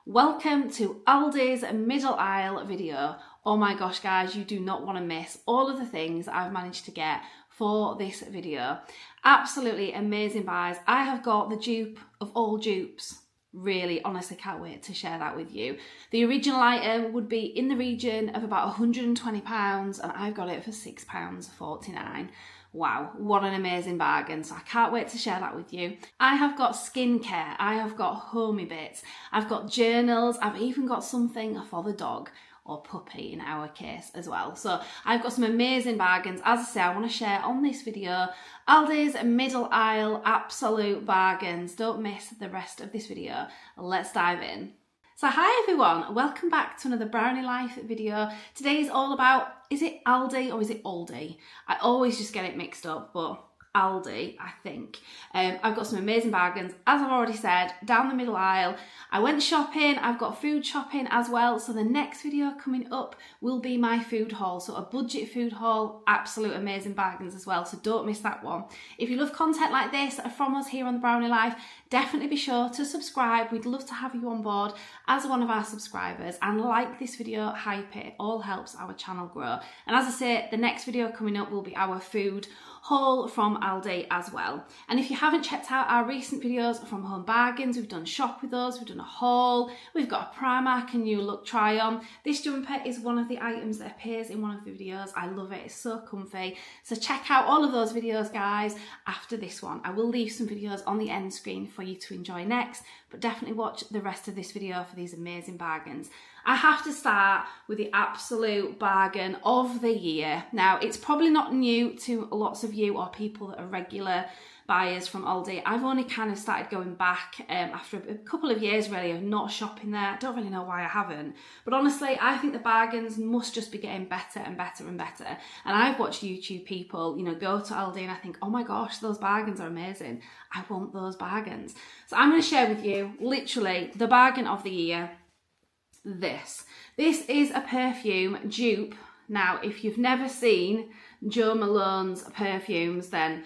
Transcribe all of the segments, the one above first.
Welcome to Aldi's middle aisle video. Oh my gosh guys, you do not want to miss all of the things I've managed to get for this video. Absolutely amazing buys. I have got the dupe of all dupes. Really, honestly can't wait to share that with you. The original item would be in the region of about £120 and I've got it for £6.49. Wow, what an amazing bargain. So I can't wait to share that with you. I have got skincare, I have got homey bits, I've got journals, I've even got something for the dog, or puppy in our case as well. So I've got some amazing bargains. As I say, I want to share on this video Aldi's middle aisle absolute bargains. Don't miss the rest of this video. Let's dive in. So hi everyone, welcome back to another Brownie Life video. Today is all about, is it Aldi or is it Aldi? I always just get it mixed up, but Aldi, I think. I've got some amazing bargains, as I've already said, down the middle aisle. I went shopping, I've got food shopping as well, so the next video coming up will be my food haul, so a budget food haul, absolute amazing bargains as well, so don't miss that one. If you love content like this from us here on the Brownie Life, definitely be sure to subscribe. We'd love to have you on board as one of our subscribers, and like this video, hype it, all helps our channel grow. And as I say, the next video coming up will be our food haul from Aldi as well. And if you haven't checked out our recent videos from Home Bargains, we've done shop with us, we've done a haul, we've got a Primark, a new look try on. This jumper is one of the items that appears in one of the videos. I love it, it's so comfy. So check out all of those videos guys after this one. I will leave some videos on the end screen for you to enjoy next, but definitely watch the rest of this video for these amazing bargains. I have to start with the absolute bargain of the year. Now, it's probably not new to lots of you or people that are regular buyers from Aldi. I've only kind of started going back after a couple of years really of not shopping there. I don't really know why I haven't. But honestly, I think the bargains must just be getting better and better and better. And I've watched YouTube people, you know, go to Aldi and I think, oh my gosh, those bargains are amazing. I want those bargains. So I'm going to share with you literally the bargain of the year. This is a perfume dupe. Now, if you've never seen Jo Malone's perfumes, then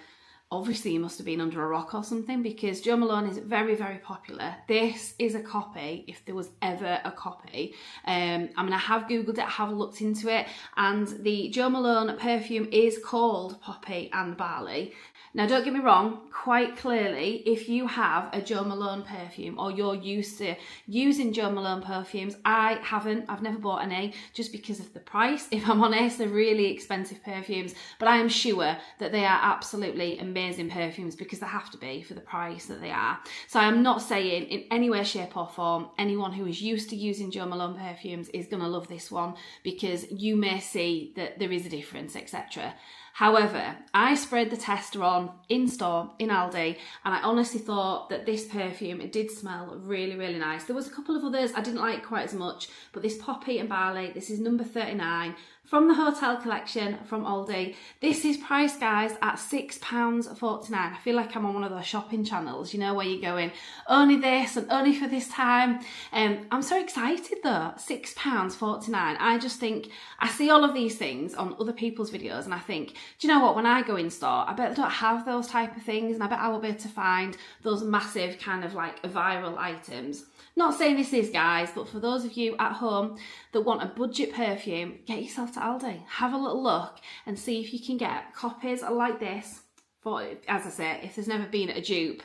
obviously you must have been under a rock or something, because Jo Malone is very, very popular. This is a copy, if there was ever a copy. I mean, I have Googled it, I have looked into it, and the Jo Malone perfume is called Poppy and Barley. Now, don't get me wrong, quite clearly, if you have a Jo Malone perfume or you're used to using Jo Malone perfumes, I haven't, I've never bought any just because of the price. If I'm honest, they're really expensive perfumes, but I am sure that they are absolutely amazing perfumes because they have to be for the price that they are. So I'm not saying in any way, shape or form, anyone who is used to using Jo Malone perfumes is going to love this one, because you may see that there is a difference, etc. However, I sprayed the tester on in store in Aldi and I honestly thought that this perfume, it did smell really, really nice. There was a couple of others I didn't like quite as much, but this Poppy and Barley, this is number 39 from the Hotel Collection from Aldi. This is priced, guys, at £6.49. I feel like I'm on one of those shopping channels, you know, where you're going, only this and only for this time. I'm so excited though, £6.49. I just think, I see all of these things on other people's videos and I think, do you know what, when I go in store, I bet they don't have those type of things, and I bet I will be able to find those massive kind of like viral items. Not saying this is, guys, but for those of you at home that want a budget perfume, get yourself to Aldi. Have a little look and see if you can get copies like this. For, as I say, if there's never been a dupe,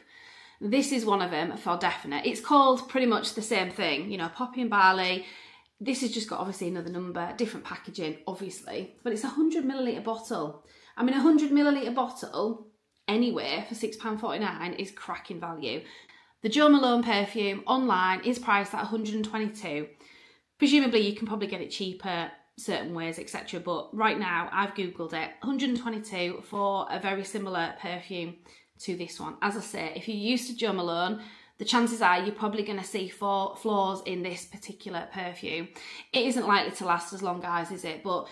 this is one of them for definite. It's called pretty much the same thing, you know, Poppy and Barley. This has just got obviously another number, different packaging, obviously, but it's a 100ml bottle. I mean, a 100ml bottle anywhere for £6.49 is cracking value. The Jo Malone perfume online is priced at £122. Presumably you can probably get it cheaper certain ways, etc. But right now I've Googled it, £122 for a very similar perfume to this one. As I say, if you're used to Jo Malone, the chances are you're probably going to see flaws in this particular perfume. It isn't likely to last as long, guys, is it? But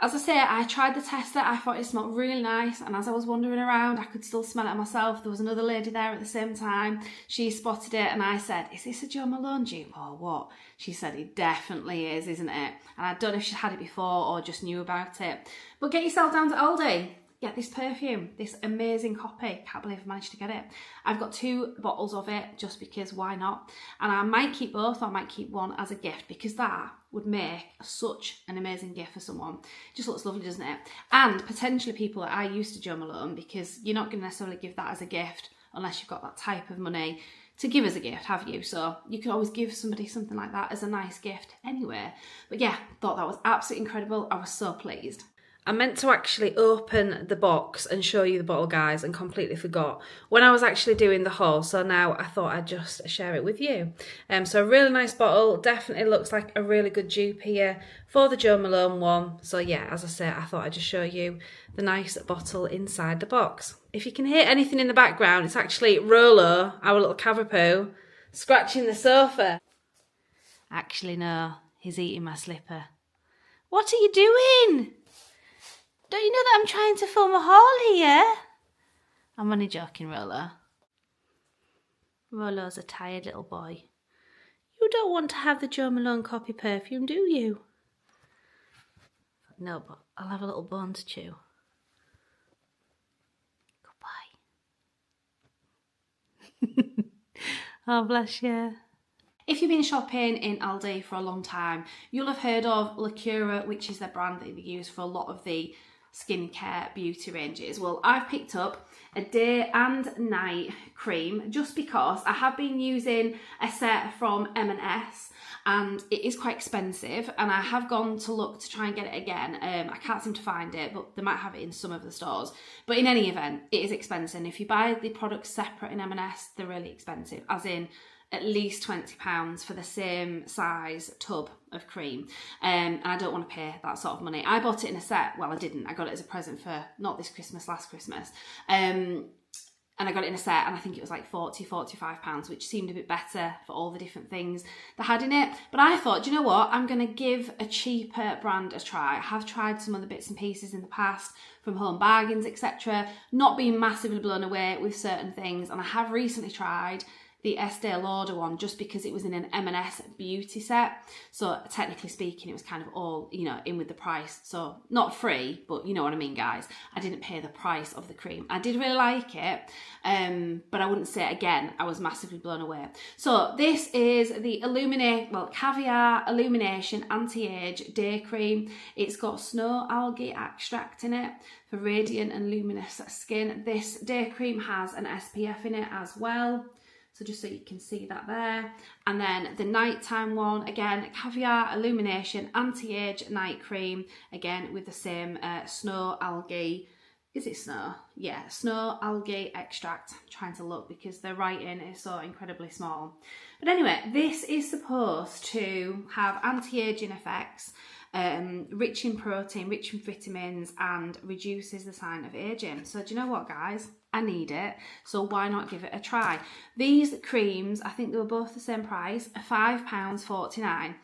as I say, I tried the tester, I thought it smelled really nice, and as I was wandering around, I could still smell it myself. There was another lady there at the same time. She spotted it, and I said, is this a Jo Malone dupe or what? She said, it definitely is, isn't it? And I don't know if she'd had it before or just knew about it. But get yourself down to Aldi. get this perfume, this amazing copy. Can't believe I managed to get it. I've got 2 bottles of it just because why not? And I might keep both, or I might keep one as a gift, because that would make such an amazing gift for someone. It just looks lovely, doesn't it? And potentially people that are used to Jo Malone, because you're not going to necessarily give that as a gift unless you've got that type of money to give as a gift, have you? So you can always give somebody something like that as a nice gift anyway. But yeah, thought that was absolutely incredible. I was so pleased. I meant to actually open the box and show you the bottle, guys, and completely forgot when I was actually doing the haul. So now I thought I'd just share it with you. So a really nice bottle. Definitely looks like a really good dupe here for the Jo Malone one. So yeah, as I said, I thought I'd just show you the nice bottle inside the box. If you can hear anything in the background, it's actually Rolo, our little cavapoo, scratching the sofa. Actually, no, he's eating my slipper. What are you doing? Don't you know that I'm trying to film a haul here? I'm only joking, Rolo. Rolo's a tired little boy. You don't want to have the Jo Malone copy perfume, do you? No, but I'll have a little bone to chew. Goodbye. Oh, bless you. If you've been shopping in Aldi for a long time, you'll have heard of Lacura, which is their brand that they use for a lot of the skincare beauty ranges. Well, I've picked up a day and night cream just because I have been using a set from M&S and it is quite expensive, and I have gone to look to try and get it again. I can't seem to find it, but they might have it in some of the stores. But in any event, it is expensive. And if you buy the products separate in M&S, they're really expensive, as in at least £20 for the same size tub of cream, and I don't want to pay that sort of money. I bought it in a set. Well, I didn't. I got it as a present for not this Christmas, last Christmas, and I got it in a set, and I think it was like £45, which seemed a bit better for all the different things that had in it. But I thought, do you know what? I'm going to give a cheaper brand a try. I have tried some other bits and pieces in the past from Home Bargains, etc. Not being massively blown away with certain things, and I have recently tried the Estee Lauder one just because it was in an M&S beauty set. So technically speaking, it was kind of all, you know, in with the price. So not free, but you know what I mean, guys. I didn't pay the price of the cream. I did really like it, but I wouldn't say, again, I was massively blown away. So this is the Caviar Illumination Anti-Age Day Cream. It's got snow algae extract in it for radiant and luminous skin. This day cream has an SPF in it as well. So just so you can see that there. And then the nighttime one, again, Caviar Illumination Anti-Age Night Cream, again with the same snow algae. Is it snow? Yeah, snow algae extract. I'm trying to look because the writing is so incredibly small. But anyway, this is supposed to have anti-aging effects, rich in protein, rich in vitamins, and reduces the sign of aging. So do you know what, guys? I need it, so why not give it a try? These creams, I think they were both the same price, £5.49.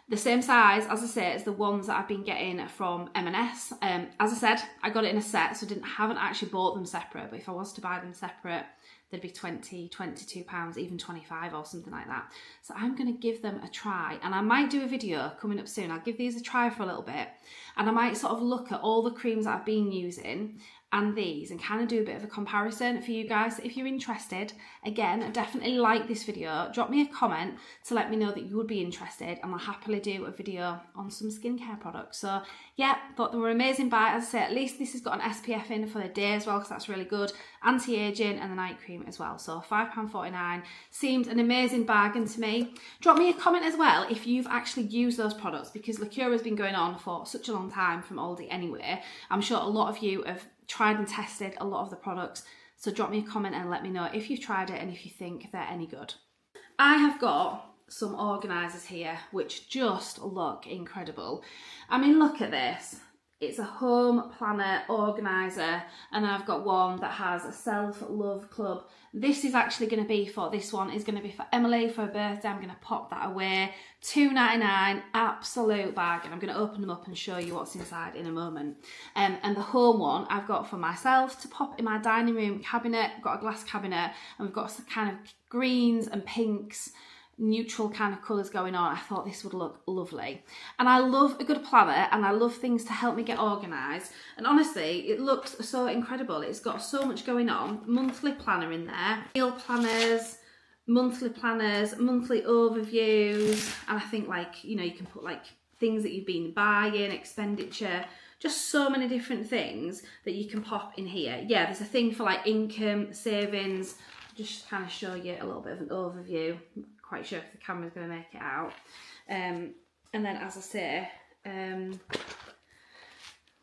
The same size, as I say, as the ones that I've been getting from M&S. As I said, I got it in a set, so haven't actually bought them separate, but if I was to buy them separate, they'd be £20, £22, even £25 or something like that. So I'm going to give them a try, and I might do a video coming up soon. I'll give these a try for a little bit, and I might sort of look at all the creams that I've been using and these and kind of do a bit of a comparison for you guys. So if you're interested, again, definitely like this video, drop me a comment to let me know that you would be interested, and I'll happily do a video on some skincare products. So yeah, thought they were amazing buy. As I say, at least this has got an SPF in for the day as well, because that's really good, anti-aging, and the night cream as well. So £5.49 seemed an amazing bargain to me. Drop me a comment as well if you've actually used those products, because Lacura has been going on for such a long time from Aldi anyway. I'm sure a lot of you have tried and tested a lot of the products, so drop me a comment and let me know if you've tried it and if you think they're any good. I have got some organisers here which just look incredible. I mean, look at this. It's a home planner organiser, and I've got one that has a self-love club. This is actually going to be this one is going to be for Emily for her birthday. I'm going to pop that away. £2.99, absolute bargain. I'm going to open them up and show you what's inside in a moment. And the home one I've got for myself to pop in my dining room cabinet. I've got a glass cabinet, and we've got some kind of greens and pinks, neutral kind of colours going on, I thought this would look lovely. And I love a good planner, and I love things to help me get organised. And honestly, it looks so incredible. It's got so much going on. Monthly planner in there, meal planners, monthly overviews, and I think, like, you know, you can put like things that you've been buying, expenditure, just so many different things that you can pop in here. Yeah, there's a thing for like income, savings. Just kind of show you a little bit of an overview. I'm not quite sure if the camera's going to make it out. And then, as I say,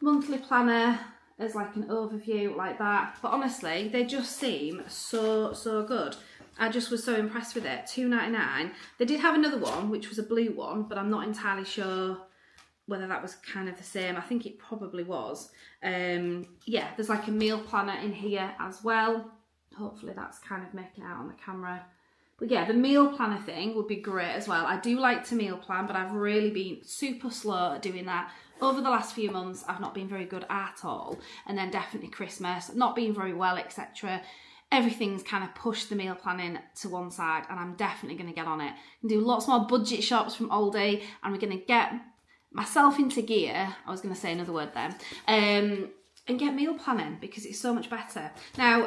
monthly planner as like an overview like that. But honestly, they just seem so good. I just was so impressed with it. £2.99. They did have another one, which was a blue one, but I'm not entirely sure whether that was kind of the same. I think it probably was. Yeah, there's like a meal planner in here as well. Hopefully that's kind of making it out on the camera. But yeah, the meal planner thing would be great as well. I do like to meal plan, but I've really been super slow at doing that. Over the last few months, I've not been very good at all. And then definitely Christmas, not being very well, etc. Everything's kind of pushed the meal planning to one side, and I'm definitely going to get on it. And do lots more budget shops from Aldi, and we're going to get myself into gear. I was going to say another word then. And get meal planning, because it's so much better. Now,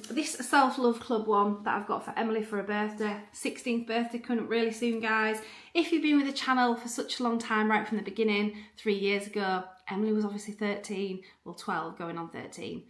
this self-love club one that I've got for Emily for her birthday, 16th birthday, coming up really soon, guys. If you've been with the channel for such a long time, right from the beginning, 3 years ago, Emily was obviously 13, well 12, going on 13.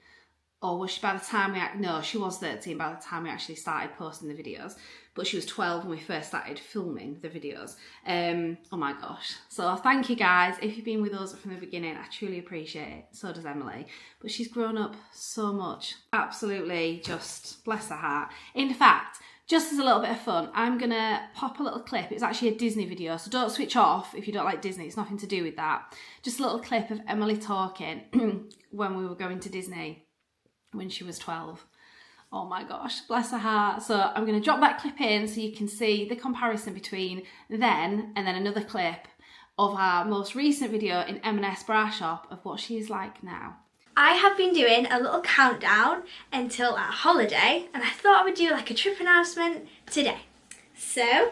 Or was she by the time no, she was 13 by the time we actually started posting the videos. But she was 12 when we first started filming the videos. Oh my gosh. So thank you guys. If you've been with us from the beginning, I truly appreciate it. So does Emily. But she's grown up so much. Absolutely, just bless her heart. In fact, just as a little bit of fun, I'm going to pop a little clip. It's actually a Disney video, so don't switch off if you don't like Disney. It's nothing to do with that. Just a little clip of Emily talking when we were going to Disney when she was 12. Oh my gosh, bless her heart. So I'm going to drop that clip in so you can see the comparison between then and then another clip of our most recent video in M&S Bra Shop of what she's like now. I have been doing a little countdown until our holiday, and I thought I would do like a trip announcement today. So,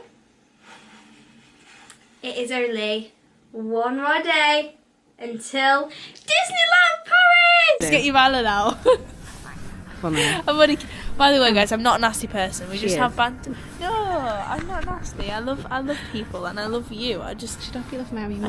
it is only one more day until Disneyland Paris! Let's get your Valor out. By the way, guys, I'm not a nasty person. We just have banter. No, I'm not nasty. I love people, and I love you. I don't feel like Mary.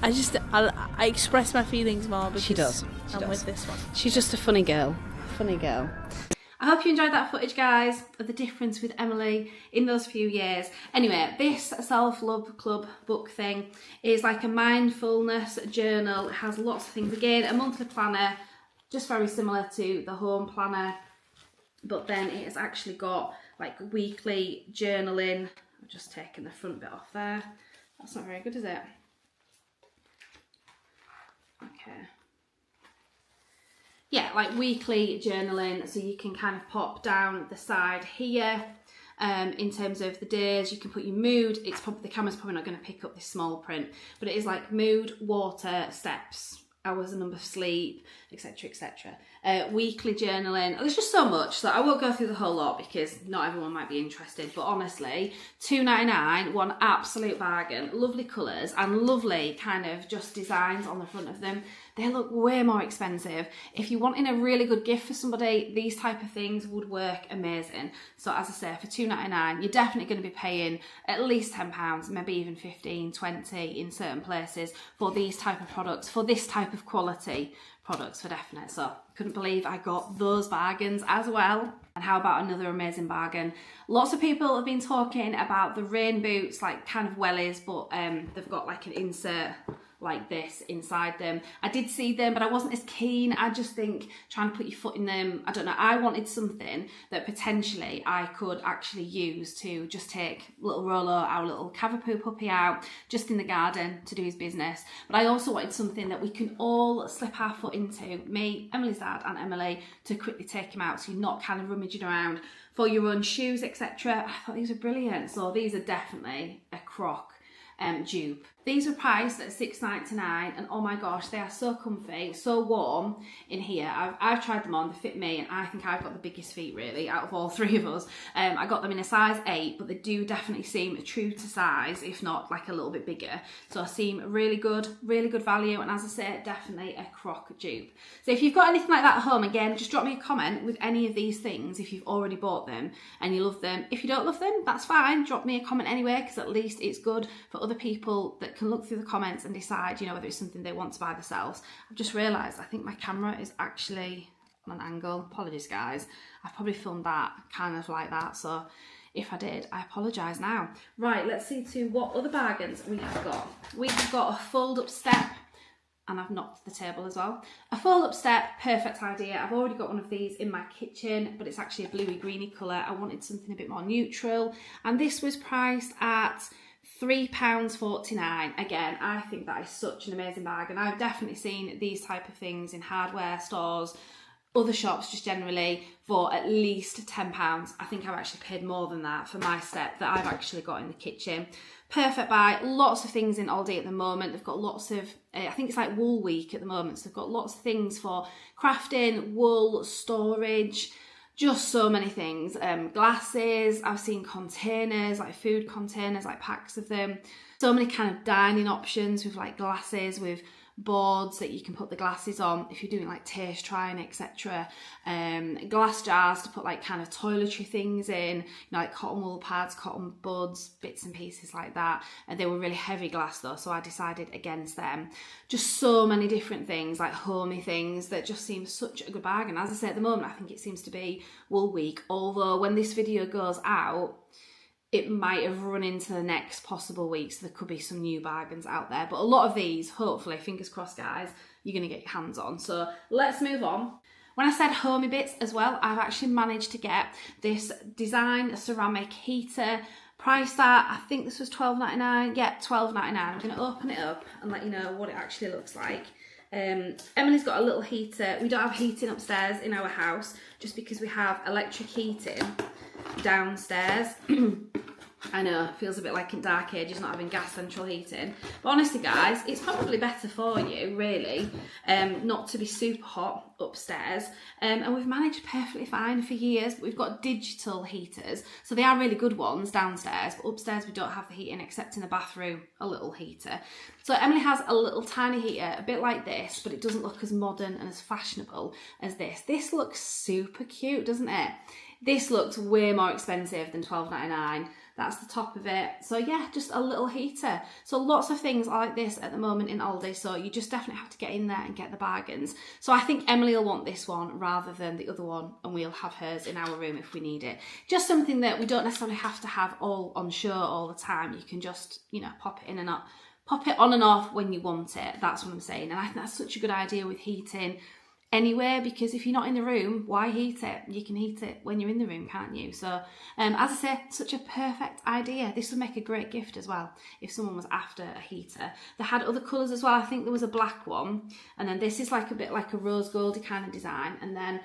I express my feelings more because she does. I'm with this one. She's just a funny girl. I hope you enjoyed that footage, guys, of the difference with Emily in those few years. Anyway, this self-love club book thing is like a mindfulness journal. It has lots of things. Again, a monthly planner, just very similar to the home planner, but then it has actually got like weekly journaling. I've just taken the front bit off there. That's not very good, is it? Okay. Yeah, like weekly journaling, so you can kind of pop down the side here in terms of the days. You can put your mood. It's probably, the camera's probably not going to pick up this small print, but it is like mood, water, steps, hours and number of sleep, etc, etc. Weekly journaling. There's just so much, so I won't go through the whole lot because not everyone might be interested, but honestly, £2.99, one absolute bargain. Lovely colours and lovely kind of just designs on the front of them. They look way more expensive. If you're wanting a really good gift for somebody, these type of things would work amazing. So as I say, for £2.99, you're definitely going to be paying at least £10, maybe even 15, 20 in certain places for these type of products, for this type of quality products for definite. So couldn't believe I got those bargains as well. And how about another amazing bargain? Lots of people have been talking about the rain boots, like kind of wellies, but they've got like an insert like this inside them. I did see them, but I wasn't as keen. I just think trying to put your foot in them, I don't know, I wanted something that potentially I could actually use to just take little Rolo, our little Cavapoo puppy, out just in the garden to do his business. But I also wanted something that we can all slip our foot into, me, Emily's dad and Emily, to quickly take him out so you're not kind of rummaging around for your own shoes, etc. I thought these were brilliant. So these are definitely a crock. dupe. These were priced at £6.99 and oh my gosh, they are so comfy, so warm in here. I've tried them on, they fit me, and I think I've got the biggest feet really out of all three of us. I got them in a size 8, but they do definitely seem true to size, if not like a little bit bigger. So seem really good value, and as I say, definitely a croc dupe. So if you've got anything like that at home, again, just drop me a comment with any of these things if you've already bought them and you love them. If you don't love them, that's fine, drop me a comment anyway, because at least it's good for other people that can look through the comments and decide, you know, whether it's something they want to buy themselves. I've just realised I think my camera is actually on an angle. Apologies guys, I've probably filmed that kind of like that, so if I did, I apologise now. Right, let's see to what other bargains we have got. We have got a fold up step, and I've knocked the table as well. A fold up step, perfect idea. I've already got one of these in my kitchen, but it's actually a bluey greeny colour. I wanted something a bit more neutral, and this was priced at £3.49. Again, I think that is such an amazing bargain. I've definitely seen these type of things in hardware stores, other shops just generally, for at least £10. I think I've actually paid more than that for my step that I've actually got in the kitchen. Perfect buy. Lots of things in Aldi at the moment. They've got lots of, I think it's like wool week at the moment, so they've got lots of things for crafting, wool, storage, just so many things. Glasses, I've seen containers, like food containers, like packs of them. So many kind of dining options with like glasses, with boards that you can put the glasses on if you're doing like taste trying, etc. Glass jars to put like kind of toiletry things in, you know, like cotton wool pads, cotton buds, bits and pieces like that. And they were really heavy glass though, so I decided against them. Just so many different things, like homey things that just seem such a good bargain. As I say, at the moment I think it seems to be wool week, although when this video goes out it might have run into the next possible week, so there could be some new bargains out there. But a lot of these, hopefully, fingers crossed guys, you're going to get your hands on. So let's move on. When I said homey bits as well, I've actually managed to get this design ceramic heater, priced at, I think this was £12.99. Yeah, £12.99. I'm going to open it up and let you know what it actually looks like. Emily's got a little heater. We don't have heating upstairs in our house, just because we have electric heating downstairs. I know, it feels a bit like in dark ages not having gas central heating, but honestly guys, it's probably better for you really not to be super hot upstairs, and we've managed perfectly fine for years. But we've got digital heaters, so they are really good ones downstairs, but upstairs we don't have the heating except in the bathroom, a little heater. So Emily has a little tiny heater, a bit like this, but it doesn't look as modern and as fashionable as this. This looks super cute, doesn't it? This looks way more expensive than £12.99. That's the top of it. So yeah, just a little heater. So lots of things like this at the moment in Aldi, so you just definitely have to get in there and get the bargains. So I think Emily will want this one rather than the other one, and we'll have hers in our room if we need it. Just something that we don't necessarily have to have all on show all the time. You can just, you know, pop it in and out, pop it on and off when you want it. That's what I'm saying. And I think that's such a good idea with heating anywhere, because if you're not in the room, why heat it? You can heat it when you're in the room, can't you? So as I say, such a perfect idea. This would make a great gift as well if someone was after a heater. They had other colours as well. I think there was a black one, and then this is like a bit like a rose goldy kind of design, and then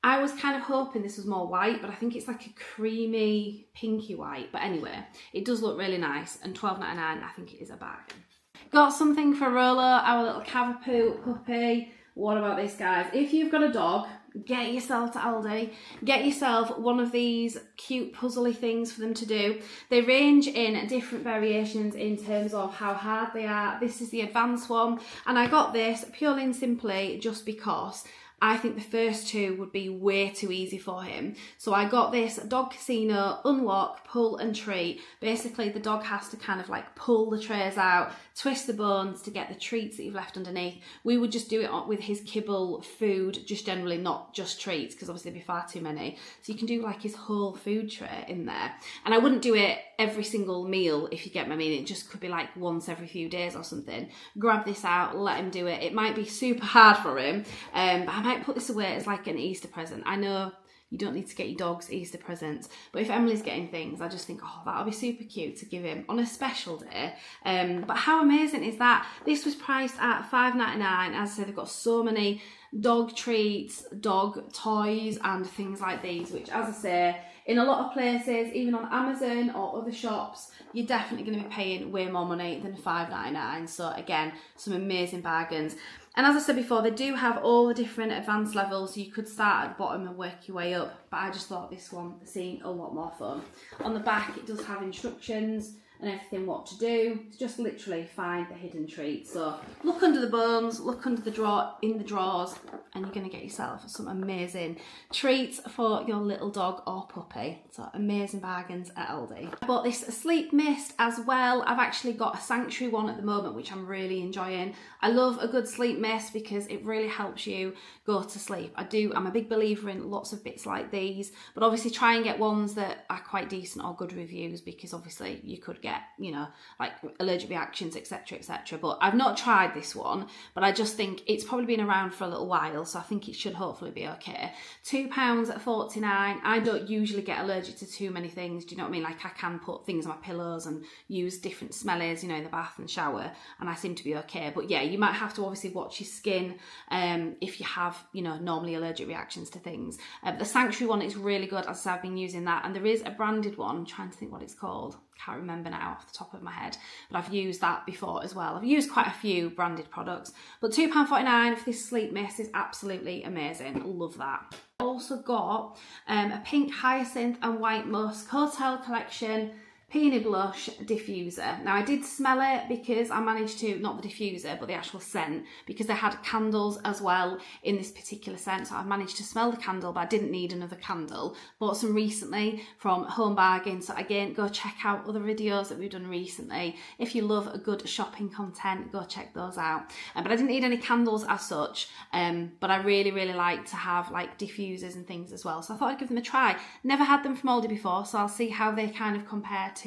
I was kind of hoping this was more white, but I think it's like a creamy pinky white. But anyway, it does look really nice, and £12.99 I think it is a bargain. Got something for Rolo, our little Cavapoo puppy. What about this, guys? If you've got a dog, get yourself to Aldi, get yourself one of these cute puzzly things for them to do. They range in different variations in terms of how hard they are. This is the advanced one, and I got this purely and simply just because I think the first two would be way too easy for him. So I got this dog casino, unlock, pull and treat. Basically the dog has to kind of like pull the trays out, twist the bones to get the treats that you've left underneath. We would just do it with his kibble food, just generally, not just treats, because obviously there'd be far too many. So you can do like his whole food tray in there. And I wouldn't do it every single meal, if you get what I mean. It just could be like once every few days or something. Grab this out, let him do it. It might be super hard for him, but I might put this away as like an Easter present. I know you don't need to get your dogs Easter presents, but if Emily's getting things, I just think, oh, that'll be super cute to give him on a special day. But how amazing is that? This was priced at £5.99. As I said, they've got so many dog treats, dog toys and things like these, which, as I say, in a lot of places, even on Amazon or other shops, you're definitely going to be paying way more money than $5.99. So again, some amazing bargains. And as I said before, they do have all the different advanced levels, so you could start at the bottom and work your way up, but I just thought this one seemed a lot more fun. On the back, it does have instructions and everything what to do. It's just literally find the hidden treat. So look under the bones, look under the drawer, in the drawers, and you're going to get yourself some amazing treats for your little dog or puppy. So amazing bargains at Aldi. I bought this sleep mist as well. I've actually got a Sanctuary one at the moment, which I'm really enjoying. I love a good sleep mist because it really helps you go to sleep. I'm a big believer in lots of bits like these, but obviously try and get ones that are quite decent or good reviews, because obviously you could get, you know, like allergic reactions, etc, etc. But I've not tried this one, but I just think it's probably been around for a little while, so I think it should hopefully be okay. £2.49. I don't usually get allergic to too many things, do you know what I mean? Like I can put things on my pillows and use different smellies, you know, in the bath and shower, and I seem to be okay. But yeah, you might have to obviously watch your skin if you have, you know, normally allergic reactions to things. The Sanctuary one is really good. As I said, I've been using that, and there is a branded one. I'm trying to think what it's called. Can't remember now off the top of my head, but I've used that before as well. I've used quite a few branded products, but £2.49 for this sleep mist is absolutely amazing. Love that. Also got a pink hyacinth and white musk hotel collection Peony Blush diffuser. Now I did smell it because I managed to, not the diffuser, but the actual scent, because they had candles as well in this particular scent. So I managed to smell the candle, but I didn't need another candle. Bought some recently from Home Bargain. So again, go check out other videos that we've done recently. If you love a good shopping content, go check those out. But I didn't need any candles as such, but I really, really like to have like diffusers and things as well. So I thought I'd give them a try. Never had them from Aldi before, so I'll see how they kind of compare to.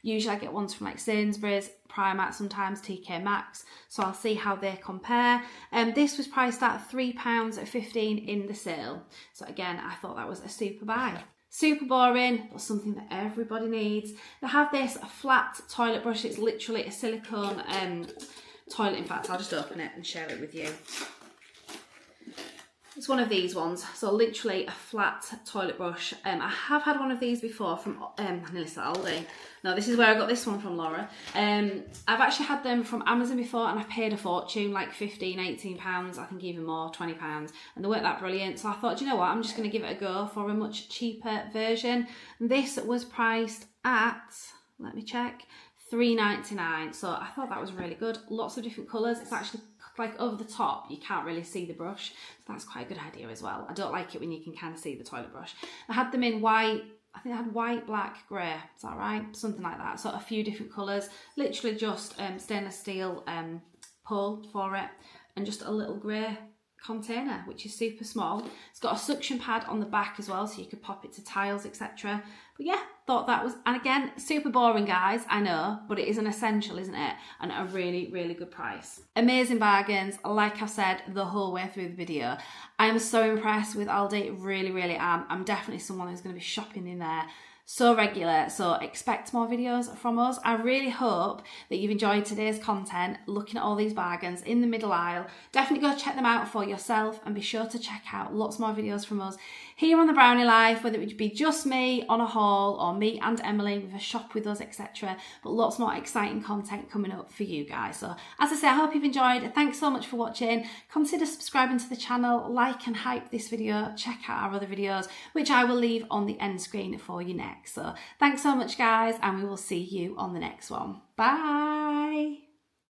Usually I get ones from like Sainsbury's, Primark, sometimes TK Maxx, so I'll see how they compare. This was priced at £3.15 in the sale, so again I thought that was a super buy. Super boring, but something that everybody needs. They have this flat toilet brush. It's literally a silicone toilet. In fact, I'll just open it and share it with you. It's one of these ones, so literally a flat toilet brush. I have had one of these before from Aldi. No, this is where I got this one from, Laura. I've actually had them from Amazon before, and I paid a fortune, like £15, £18, I think even more, £20, and they weren't that brilliant. So I thought, do you know what, I'm just going to give it a go for a much cheaper version. This was priced at, let me check, £3.99. So I thought that was really good. Lots of different colours. It's actually like over the top, you can't really see the brush, so that's quite a good idea as well. I don't like it when you can kind of see the toilet brush. I had them in white, I think I had white, black, grey, is that right? Something like that, so a few different colours. Literally just stainless steel pull for it, and just a little grey container, which is super small. It's got a suction pad on the back as well, so you could pop it to tiles, etc. But yeah, thought that was, and again, super boring guys, I know, but it is an essential, isn't it? And at a really, really good price. Amazing bargains, like I've said the whole way through the video. I am so impressed with Aldi, really, really am. I'm definitely someone who's going to be shopping in there so regular, so expect more videos from us. I really hope that you've enjoyed today's content, looking at all these bargains in the middle aisle. Definitely go check them out for yourself, and be sure to check out lots more videos from us here on The Brownie Life, whether it would be just me on a haul or me and Emily with a shop with us, etc. But lots more exciting content coming up for you guys. So as I say, I hope you've enjoyed. Thanks so much for watching. Consider subscribing to the channel, like and hype this video, check out our other videos, which I will leave on the end screen for you next. So thanks so much guys, and we will see you on the next one. Bye.